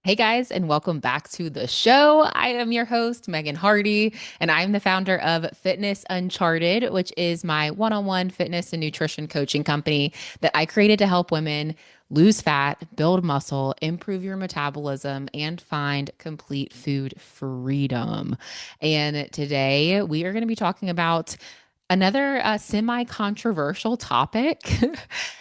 Hey guys, and welcome back to the show. I am your host, Megan Hardy, and I'm the founder of Fitness Uncharted, which is my one-on-one fitness and nutrition coaching company that I created to help women lose fat, build muscle, improve your metabolism, and find complete food freedom. And today we are going to be talking about another semi-controversial topic.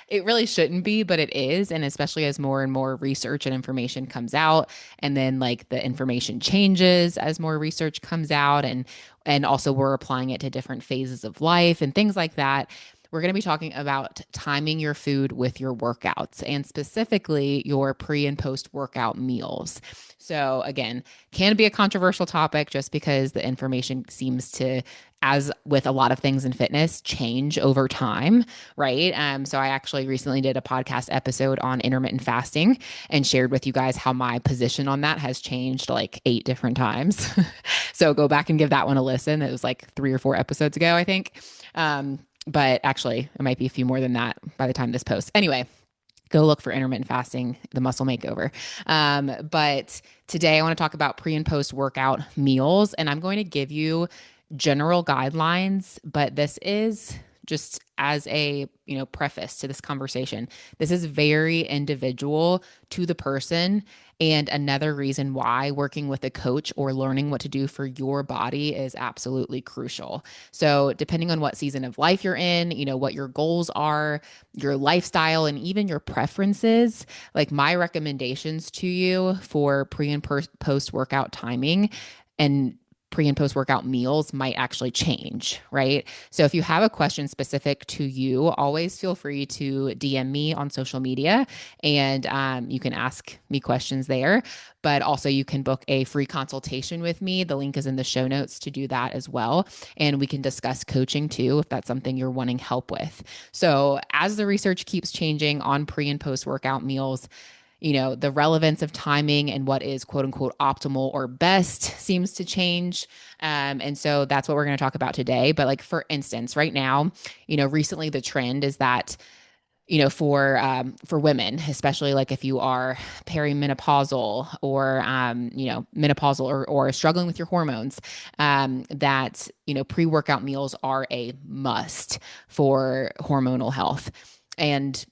It really shouldn't be, but it is. And especially as more and more research and information comes out, and then like the information changes as more research comes out, and also we're applying it to different phases of life and things like that. We're going to be talking about timing your food with your workouts and specifically your pre and post workout meals. So, again, can be a controversial topic just because the information seems to, as with a lot of things in fitness, change over time, right? So I actually recently did a podcast episode on intermittent fasting and shared with you guys how my position on that has changed like 8 different times. So go back and give that one a listen. It was like 3 or 4 episodes ago, I think. But actually, it might be a few more than that by the time this posts. Anyway, go look for intermittent fasting, the muscle makeover. But today I want to talk about pre and post workout meals, and I'm going to give you general guidelines, but this is just as a preface to this conversation. This is very individual to the person, and another reason why working with a coach or learning what to do for your body is absolutely crucial. So depending on what season of life you're in, what your goals are, your lifestyle, and even your preferences, like my recommendations to you for pre and post workout timing and pre and post workout meals might actually change, right? So if you have a question specific to you, always feel free to DM me on social media, and you can ask me questions there. But also, you can book a free consultation with me. The link is in the show notes to do that as well. And we can discuss coaching too, if that's something you're wanting help with. So as the research keeps changing on pre and post workout meals, the relevance of timing and what is quote unquote optimal or best seems to change. And so that's what we're going to talk about today. But like, for instance, right now, recently the trend is that, for women, especially like if you are perimenopausal or, menopausal or struggling with your hormones, that, pre-workout meals are a must for hormonal health. And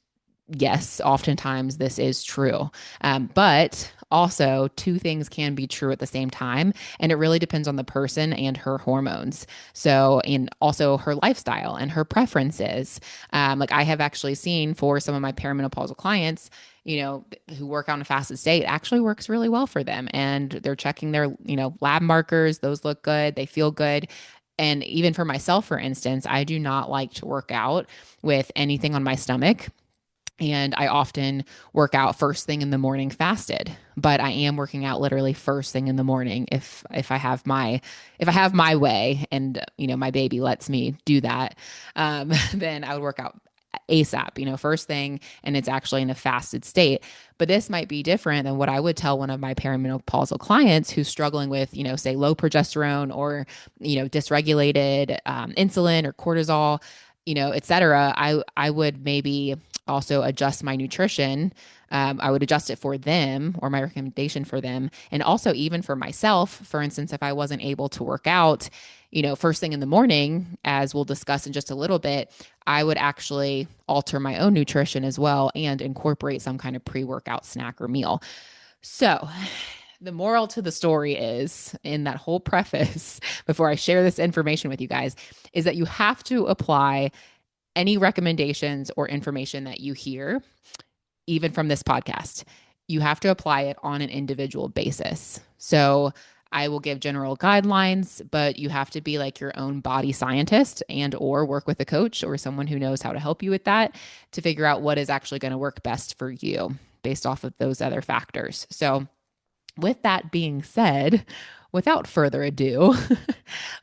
yes, oftentimes this is true. But also, two things can be true at the same time. And it really depends on the person and her hormones. So, and also her lifestyle and her preferences. Like I have actually seen for some of my perimenopausal clients, who work on a fasted state actually works really well for them. And they're checking their, lab markers. Those look good. They feel good. And even for myself, for instance, I do not like to work out with anything on my stomach, and I often work out first thing in the morning fasted, but I am working out literally first thing in the morning if I have my way, and my baby lets me do that. Then I would work out ASAP, first thing, and it's actually in a fasted state. But this might be different than what I would tell one of my perimenopausal clients who's struggling with, say, low progesterone or, dysregulated insulin or cortisol, et cetera. I would maybe also adjust my nutrition. I would adjust it for them, or my recommendation for them. And also even for myself, for instance, if I wasn't able to work out, first thing in the morning, as we'll discuss in just a little bit, I would actually alter my own nutrition as well and incorporate some kind of pre-workout snack or meal. So the moral to the story is, in that whole preface, before I share this information with you guys, is that you have to apply any recommendations or information that you hear, even from this podcast. You have to apply it on an individual basis. So I will give general guidelines, but you have to be like your own body scientist and or work with a coach or someone who knows how to help you with that to figure out what is actually going to work best for you based off of those other factors. So with that being said, without further ado,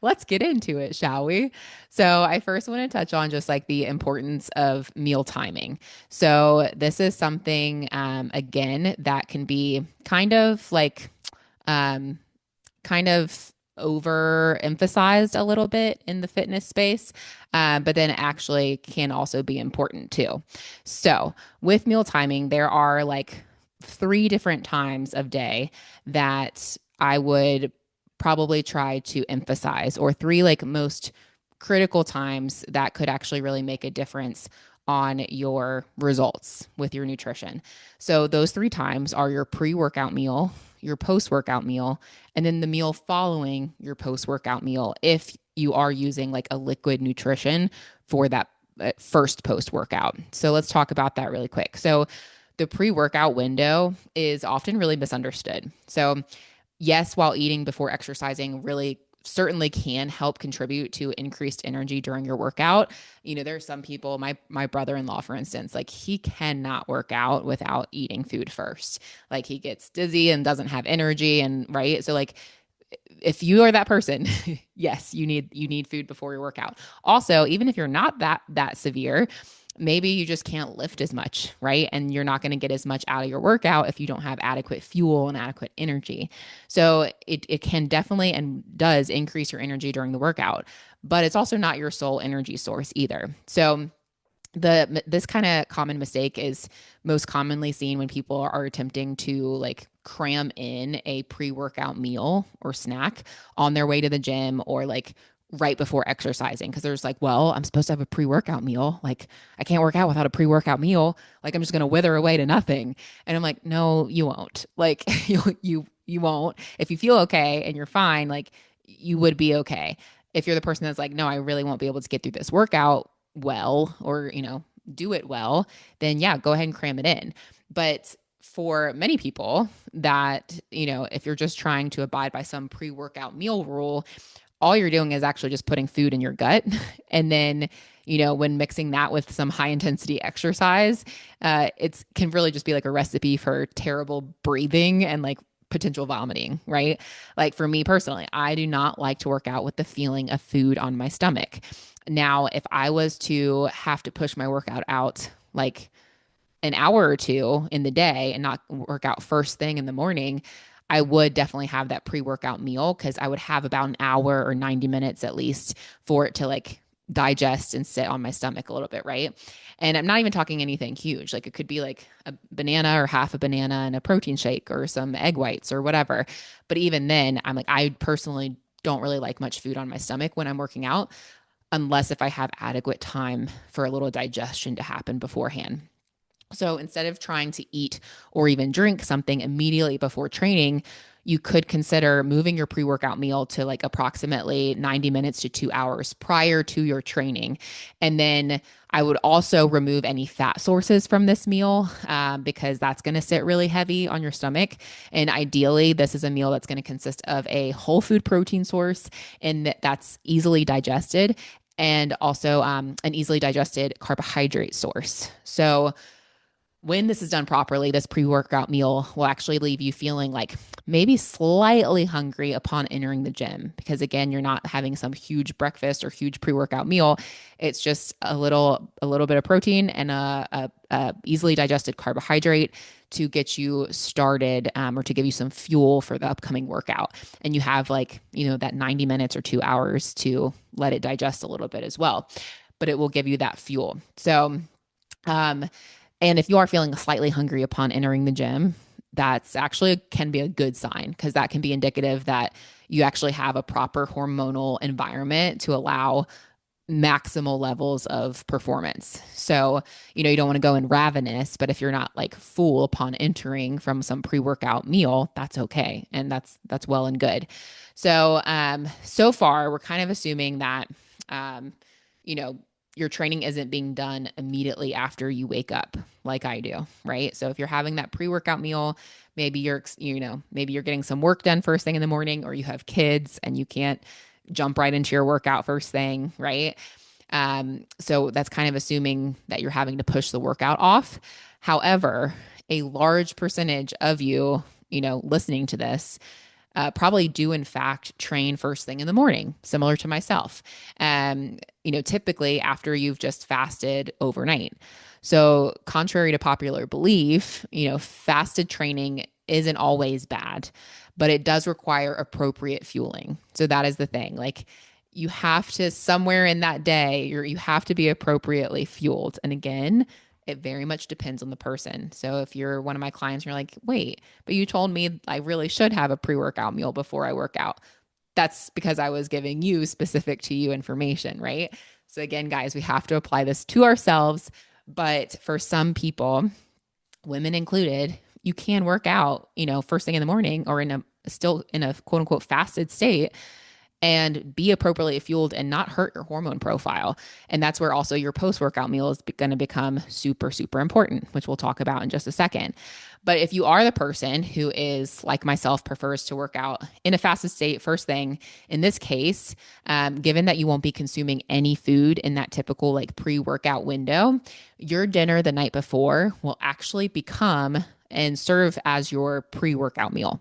let's get into it, shall we? So, I first want to touch on just like the importance of meal timing. So, this is something, again, that can be um, kind of overemphasized a little bit in the fitness space, but then actually can also be important too. So, with meal timing, there are like three different times of day that I would probably try to emphasize, or three like most critical times that could actually really make a difference on your results with your nutrition. So those three times are your pre-workout meal, your post-workout meal, and then the meal following your post-workout meal if you are using like a liquid nutrition for that first post-workout. So let's talk about that really quick. So the pre-workout window is often really misunderstood. So yes, while eating before exercising really certainly can help contribute to increased energy during your workout. There are some people, my brother-in-law, for instance, like he cannot work out without eating food first. Like he gets dizzy and doesn't have energy and right. So like if you are that person, yes, you need food before your workout. Also, even if you're not that severe, maybe you just can't lift as much, right? And you're not going to get as much out of your workout if you don't have adequate fuel and adequate energy. So it can definitely and does increase your energy during the workout, but it's also not your sole energy source either. So this kind of common mistake is most commonly seen when people are attempting to like cram in a pre-workout meal or snack on their way to the gym or like right before exercising because there's like, well, I'm supposed to have a pre-workout meal. Like I can't work out without a pre-workout meal. Like I'm just going to wither away to nothing. And I'm like, no, you won't. Like you won't. If you feel okay and you're fine, like you would be okay. If you're the person that's like, no, I really won't be able to get through this workout well or, do it well, then yeah, go ahead and cram it in. But for many people that, if you're just trying to abide by some pre-workout meal rule, all you're doing is actually just putting food in your gut. And then, when mixing that with some high intensity exercise, it can really just be like a recipe for terrible breathing and like potential vomiting, right? Like for me personally, I do not like to work out with the feeling of food on my stomach. Now, if I was to have to push my workout out like an hour or two in the day and not work out first thing in the morning, I would definitely have that pre-workout meal because I would have about an hour or 90 minutes at least for it to like digest and sit on my stomach a little bit, right? And I'm not even talking anything huge. Like it could be like a banana or half a banana and a protein shake or some egg whites or whatever. But even then, I'm like, I personally don't really like much food on my stomach when I'm working out unless if I have adequate time for a little digestion to happen beforehand. So instead of trying to eat or even drink something immediately before training, you could consider moving your pre workout meal to like approximately 90 minutes to 2 hours prior to your training. And then I would also remove any fat sources from this meal because that's going to sit really heavy on your stomach. And ideally, this is a meal that's going to consist of a whole food protein source and that's easily digested and also an easily digested carbohydrate source. So, when this is done properly, this pre workout meal will actually leave you feeling like maybe slightly hungry upon entering the gym because again, you're not having some huge breakfast or huge pre workout meal. It's just a little bit of protein and a easily digested carbohydrate to get you started or to give you some fuel for the upcoming workout. And you have like, that 90 minutes or 2 hours to let it digest a little bit as well, but it will give you that fuel. So, um, and if you are feeling slightly hungry upon entering the gym, that's actually can be a good sign because that can be indicative that you actually have a proper hormonal environment to allow maximal levels of performance. So, you don't want to go in ravenous, but if you're not like full upon entering from some pre-workout meal, that's okay. And that's well and good. So, so far we're kind of assuming that you know, your training isn't being done immediately after you wake up like I do, right? So if you're having that pre-workout meal, maybe maybe you're getting some work done first thing in the morning or you have kids and you can't jump right into your workout first thing, right? So that's kind of assuming that you're having to push the workout off. However, a large percentage of you, listening to this, probably do in fact train first thing in the morning, similar to myself. Typically after you've just fasted overnight. So, contrary to popular belief, fasted training isn't always bad, but it does require appropriate fueling. So that is the thing. Like you have to somewhere in that day, you have to be appropriately fueled. And again, It very much depends on the person. So if you're one of my clients and you're like, wait, but you told me I really should have a pre-workout meal before I work out. That's because I was giving you specific to you information, right? So again, guys, we have to apply this to ourselves. But for some people, women included, you can work out, first thing in the morning or still in a quote unquote fasted state and be appropriately fueled and not hurt your hormone profile. And that's where also your post workout meal is going to become super, super important, which we'll talk about in just a second. But if you are the person who is like myself, prefers to work out in a fasted state first thing, in this case, given that you won't be consuming any food in that typical like pre workout window, your dinner the night before will actually become and serve as your pre workout meal.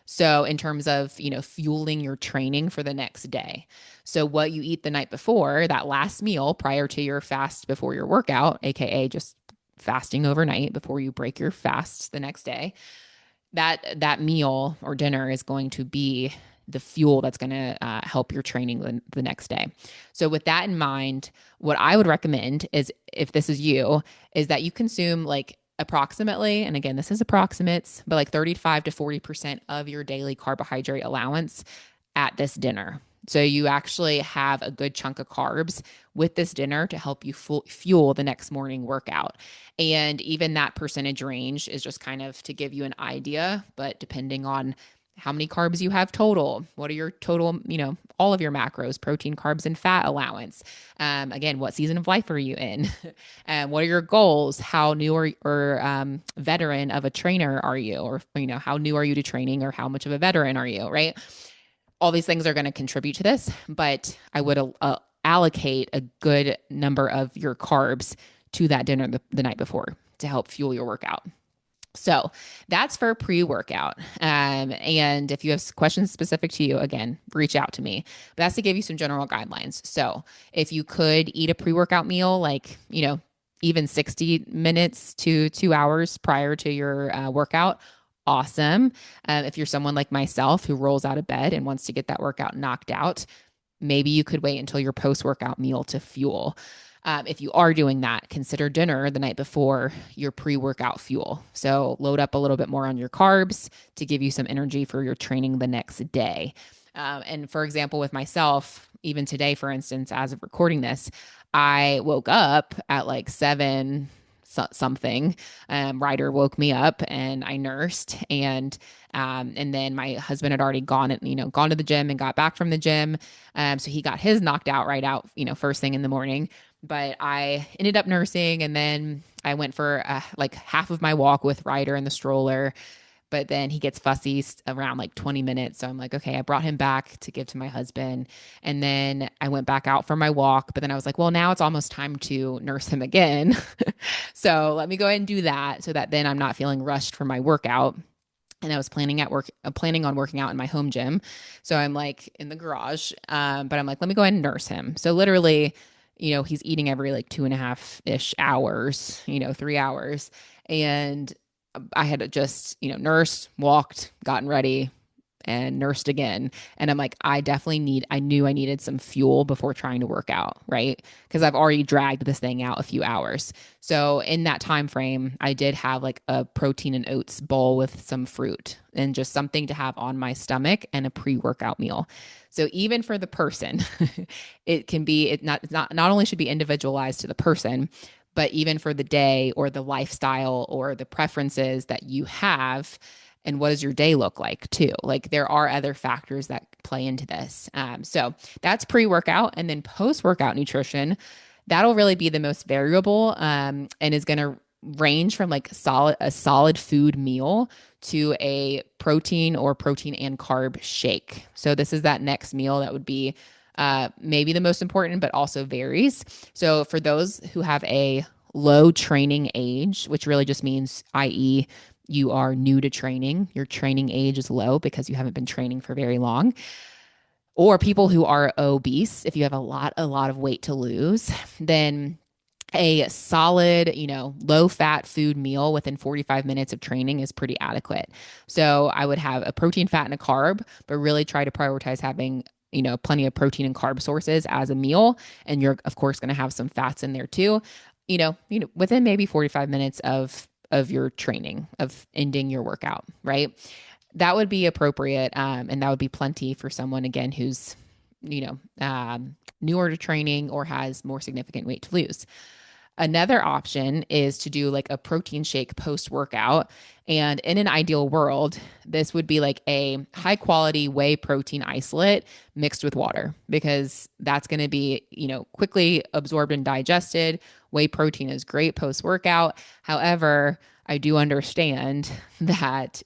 So in terms of, fueling your training for the next day. So what you eat the night before, that last meal prior to your fast before your workout, AKA just fasting overnight before you break your fast the next day, that meal or dinner is going to be the fuel that's going to help your training the next day. So with that in mind, what I would recommend is, if this is you, is that you consume like approximately, and again, this is approximates, but like 35 to 40% of your daily carbohydrate allowance at this dinner. So you actually have a good chunk of carbs with this dinner to help you fuel the next morning workout. And even that percentage range is just kind of to give you an idea, but depending on how many carbs you have total, what are your total, all of your macros, protein, carbs, and fat allowance. Again, what season of life are you in? And what are your goals? How new or veteran of a trainer are you? Or, how new are you to training, or how much of a veteran are you, right? All these things are going to contribute to this, but I would allocate a good number of your carbs to that dinner the night before to help fuel your workout. So that's for pre-workout. And if you have questions specific to you, again, reach out to me. But that's to give you some general guidelines. So if you could eat a pre-workout meal, like, even 60 minutes to 2 hours prior to your workout, awesome. If you're someone like myself who rolls out of bed and wants to get that workout knocked out, maybe you could wait until your post-workout meal to fuel. If you are doing that, consider dinner the night before your pre-workout fuel. So load up a little bit more on your carbs to give you some energy for your training the next day. And for example, with myself, even today, for instance, as of recording this, I woke up at like 7 something. Ryder woke me up and I nursed, and then my husband had already gone to the gym and got back from the gym. So he got his knocked out right out, first thing in the morning. But I ended up nursing, and then I went for like half of my walk with Ryder in the stroller. But then he gets fussy around like 20 minutes. So I'm like, okay, I brought him back to give to my husband. And then I went back out for my walk. But then I was like, well, now it's almost time to nurse him again. So let me go ahead and do that so that then I'm not feeling rushed for my workout. And I was planning on working out in my home gym. So I'm like in the garage. But I'm like, let me go ahead and nurse him. So literally, he's eating every like 2.5-ish hours, 3 hours. And I had just, nursed, walked, gotten ready, and nursed again. And I'm like, I knew I needed some fuel before trying to work out, right? Because I've already dragged this thing out a few hours. So in that time frame, I did have like a protein and oats bowl with some fruit and just something to have on my stomach, and a pre-workout meal. So even for the person, it not only should be individualized to the person, but even for the day or the lifestyle or the preferences that you have, and what does your day look like too? Like there are other factors that play into this. So that's pre-workout. And then post-workout nutrition, that'll really be the most variable, and is going to range from like a solid food meal to a protein or protein and carb shake. So this is that next meal that would be maybe the most important, but also varies. So for those who have a low training age, which really just means, i.e., you are new to training, your training age is low because you haven't been training for very long, or people who are obese, if you have a lot of weight to lose, then a solid, low fat food meal within 45 minutes of training is pretty adequate. So I would have a protein, fat, and a carb, but really try to prioritize having, plenty of protein and carb sources as a meal. And you're of course going to have some fats in there too. within maybe 45 minutes of your training, of ending your workout, right? That would be appropriate. And that would be plenty for someone, again, who's, newer to training or has more significant weight to lose. Another option is to do like a protein shake post workout. And in an ideal world, this would be like a high quality whey protein isolate mixed with water, because that's going to be, quickly absorbed and digested. Whey protein is great post workout. However, I do understand that,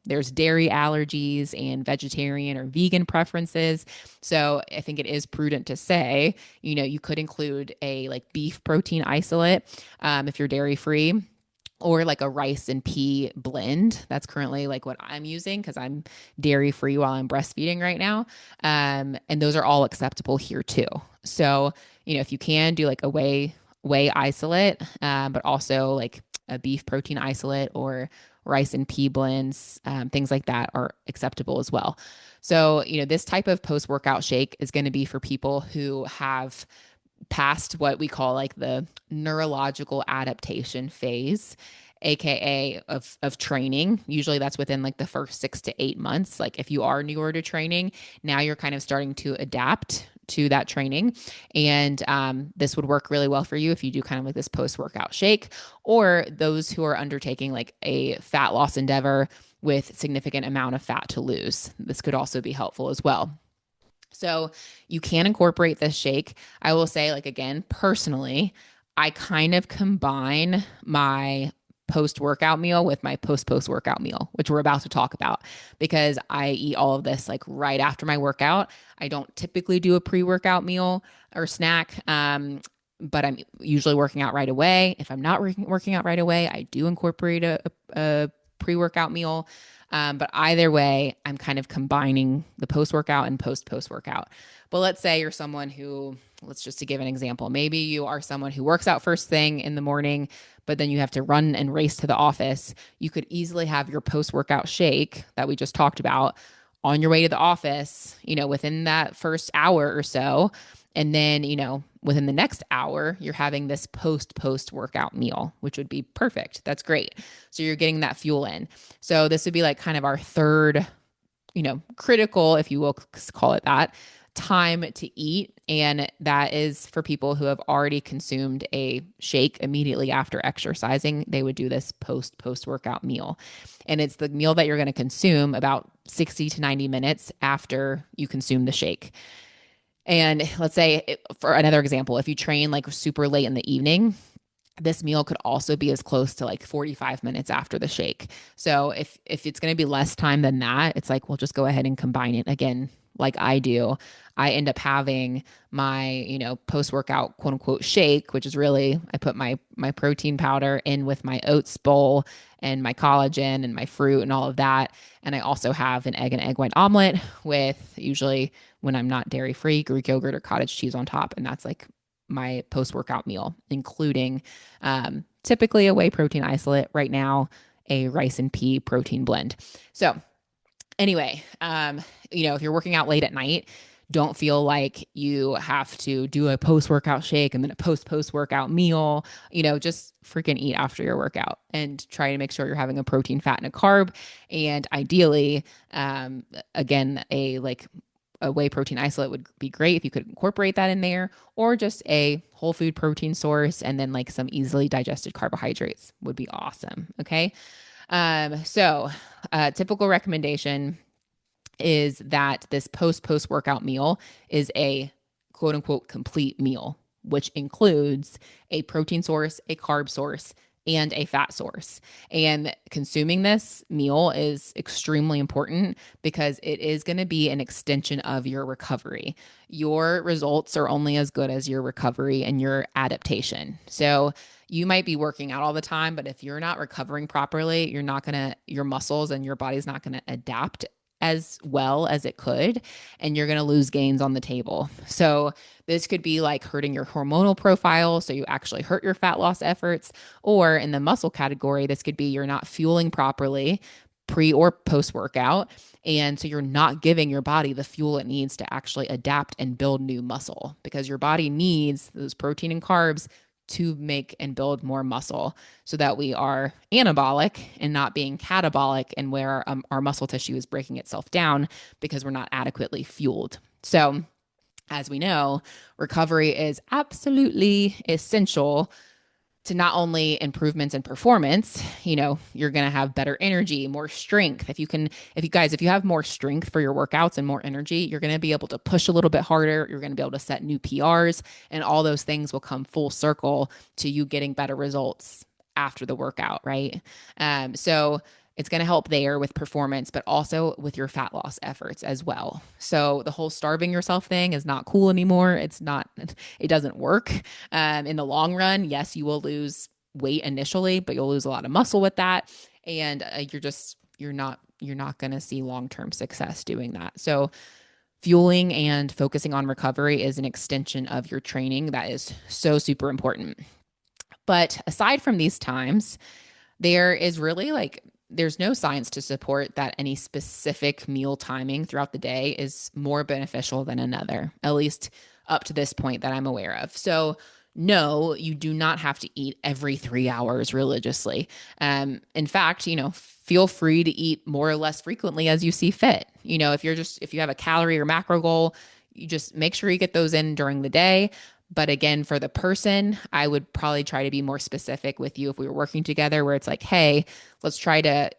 there's dairy allergies and vegetarian or vegan preferences. So I think it is prudent to say, you could include a like beef protein isolate, if you're dairy free, or like a rice and pea blend. That's currently like what I'm using because I'm dairy free while I'm breastfeeding right now. And those are all acceptable here too. So, if you can do like a whey isolate, but also like a beef protein isolate or rice and pea blends, things like that are acceptable as well. So, this type of post workout shake is going to be for people who have past what we call like the neurological adaptation phase, aka of training. Usually that's within like the first 6 to 8 months. Like if you are newer to training, now you're kind of starting to adapt to that training. And this would work really well for you if you do kind of like this post workout shake, or those who are undertaking like a fat loss endeavor with significant amount of fat to lose. This could also be helpful as well. So you can incorporate this shake. I will say, like, again, personally, I kind of combine my post workout meal with my post workout meal, which we're about to talk about, because I eat all of this like right after my workout. I don't typically do a pre workout meal or snack. But I'm usually working out right away. If I'm not working out right away, I do incorporate a pre workout meal. But either way, I'm kind of combining the post workout and post workout. But let's say you're someone who, let's just to give an example, maybe you are someone who works out first thing in the morning, but then you have to run and race to the office. You could easily have your post workout shake that we just talked about on your way to the office, within that first hour or so. And then, within the next hour, you're having this post workout meal, which would be perfect. That's great. So you're getting that fuel in. So this would be like kind of our third, critical, if you will call it that, time to eat. And that is for people who have already consumed a shake immediately after exercising. They would do this post workout meal. And it's the meal that you're going to consume about 60 to 90 minutes after you consume the shake. And let's say, for another example, if you train like super late in the evening, this meal could also be as close to like 45 minutes after the shake. So if it's going to be less time than that, it's like, we'll just go ahead and combine it again. Like I do, I end up having my, post workout quote unquote shake, which is really, I put my protein powder in with my oats bowl and my collagen and my fruit and all of that. And I also have an egg and egg white omelet with, usually when I'm not dairy free, Greek yogurt or cottage cheese on top. And that's like my post workout meal, including typically a whey protein isolate, right now a rice and pea protein blend. So anyway, if you're working out late at night, don't feel like you have to do a post workout shake and then a post workout meal. Just freaking eat after your workout and try to make sure you're having a protein, fat, and a carb. And ideally, again, a whey protein isolate would be great if you could incorporate that in there, or just a whole food protein source and then like some easily digested carbohydrates would be awesome. Okay. So typical recommendation is that this post workout meal is a quote unquote complete meal, which includes a protein source, a carb source, and a fat source. And consuming this meal is extremely important because it is going to be an extension of your recovery. Your results are only as good as your recovery and your adaptation. So you might be working out all the time, but if you're not recovering properly, your muscles and your body's not going to adapt as well as it could, and you're going to lose gains on the table. So this could be like hurting your hormonal profile, so you actually hurt your fat loss efforts, or in the muscle category, this could be you're not fueling properly pre or post workout, and so you're not giving your body the fuel it needs to actually adapt and build new muscle, because your body needs those protein and carbs to make and build more muscle so that we are anabolic and not being catabolic, and where our muscle tissue is breaking itself down because we're not adequately fueled. So, as we know, recovery is absolutely essential to not only improvements in performance. You're going to have better energy, more strength. If you have more strength for your workouts and more energy, you're going to be able to push a little bit harder. You're going to be able to set new PRs, and all those things will come full circle to you getting better results after the workout, right? So it's going to help there with performance, but also with your fat loss efforts as well. So the whole starving yourself thing is not cool anymore. It doesn't work. In the long run, yes, you will lose weight initially, but you'll lose a lot of muscle with that. And you're not going to see long-term success doing that. So fueling and focusing on recovery is an extension of your training that is so super important. But aside from these times, there's no science to support that any specific meal timing throughout the day is more beneficial than another, at least up to this point that I'm aware of. So no, you do not have to eat every 3 hours religiously. In fact, feel free to eat more or less frequently as you see fit. If you have a calorie or macro goal, you just make sure you get those in during the day. But again, for the person, I would probably try to be more specific with you if we were working together, where it's like, hey, let's try to,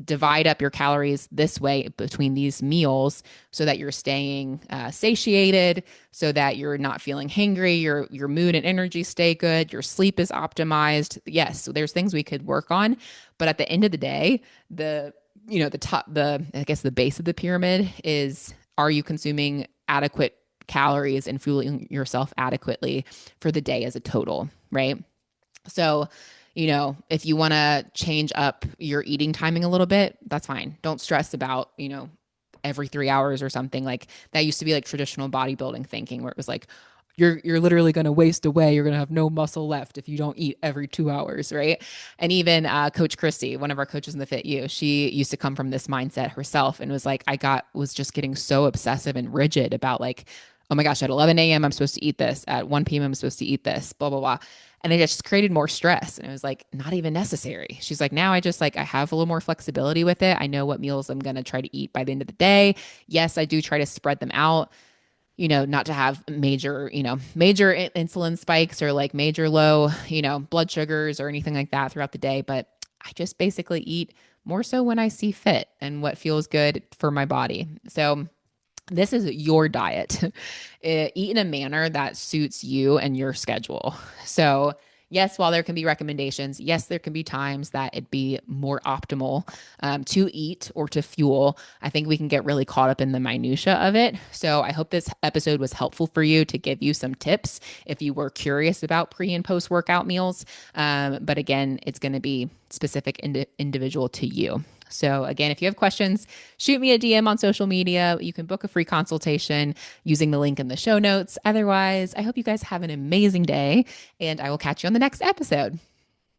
divide up your calories this way between these meals so that you're staying satiated, so that you're not feeling hangry, your mood and energy stay good, your sleep is optimized. Yes, so there's things we could work on. But at the end of the day, the base of the pyramid is, are you consuming adequate calories and fueling yourself adequately for the day as a total, right? So, if you want to change up your eating timing a little bit, that's fine. Don't stress about, every 3 hours or something. Like that used to be like traditional bodybuilding thinking, where it was like, you're literally going to waste away. You're going to have no muscle left if you don't eat every 2 hours, right? And even Coach Christy, one of our coaches in the Fit U, she used to come from this mindset herself and was like, was just getting so obsessive and rigid about like, oh my gosh, at 11 a.m. I'm supposed to eat this. At 1 p.m. I'm supposed to eat this, blah, blah, blah. And it just created more stress. And it was like, not even necessary. She's like, now I have a little more flexibility with it. I know what meals I'm going to try to eat by the end of the day. Yes, I do try to spread them out, not to have major insulin spikes or like major low, blood sugars or anything like that throughout the day. But I just basically eat more so when I see fit and what feels good for my body. So this is your diet. Eat in a manner that suits you and your schedule. So yes, while there can be recommendations, yes, there can be times that it'd be more optimal to eat or to fuel. I think we can get really caught up in the minutia of it. So I hope this episode was helpful for you to give you some tips if you were curious about pre and post workout meals. But again, it's going to be specific individual to you. So again, if you have questions, shoot me a DM on social media. You can book a free consultation using the link in the show notes. Otherwise, I hope you guys have an amazing day, and I will catch you on the next episode.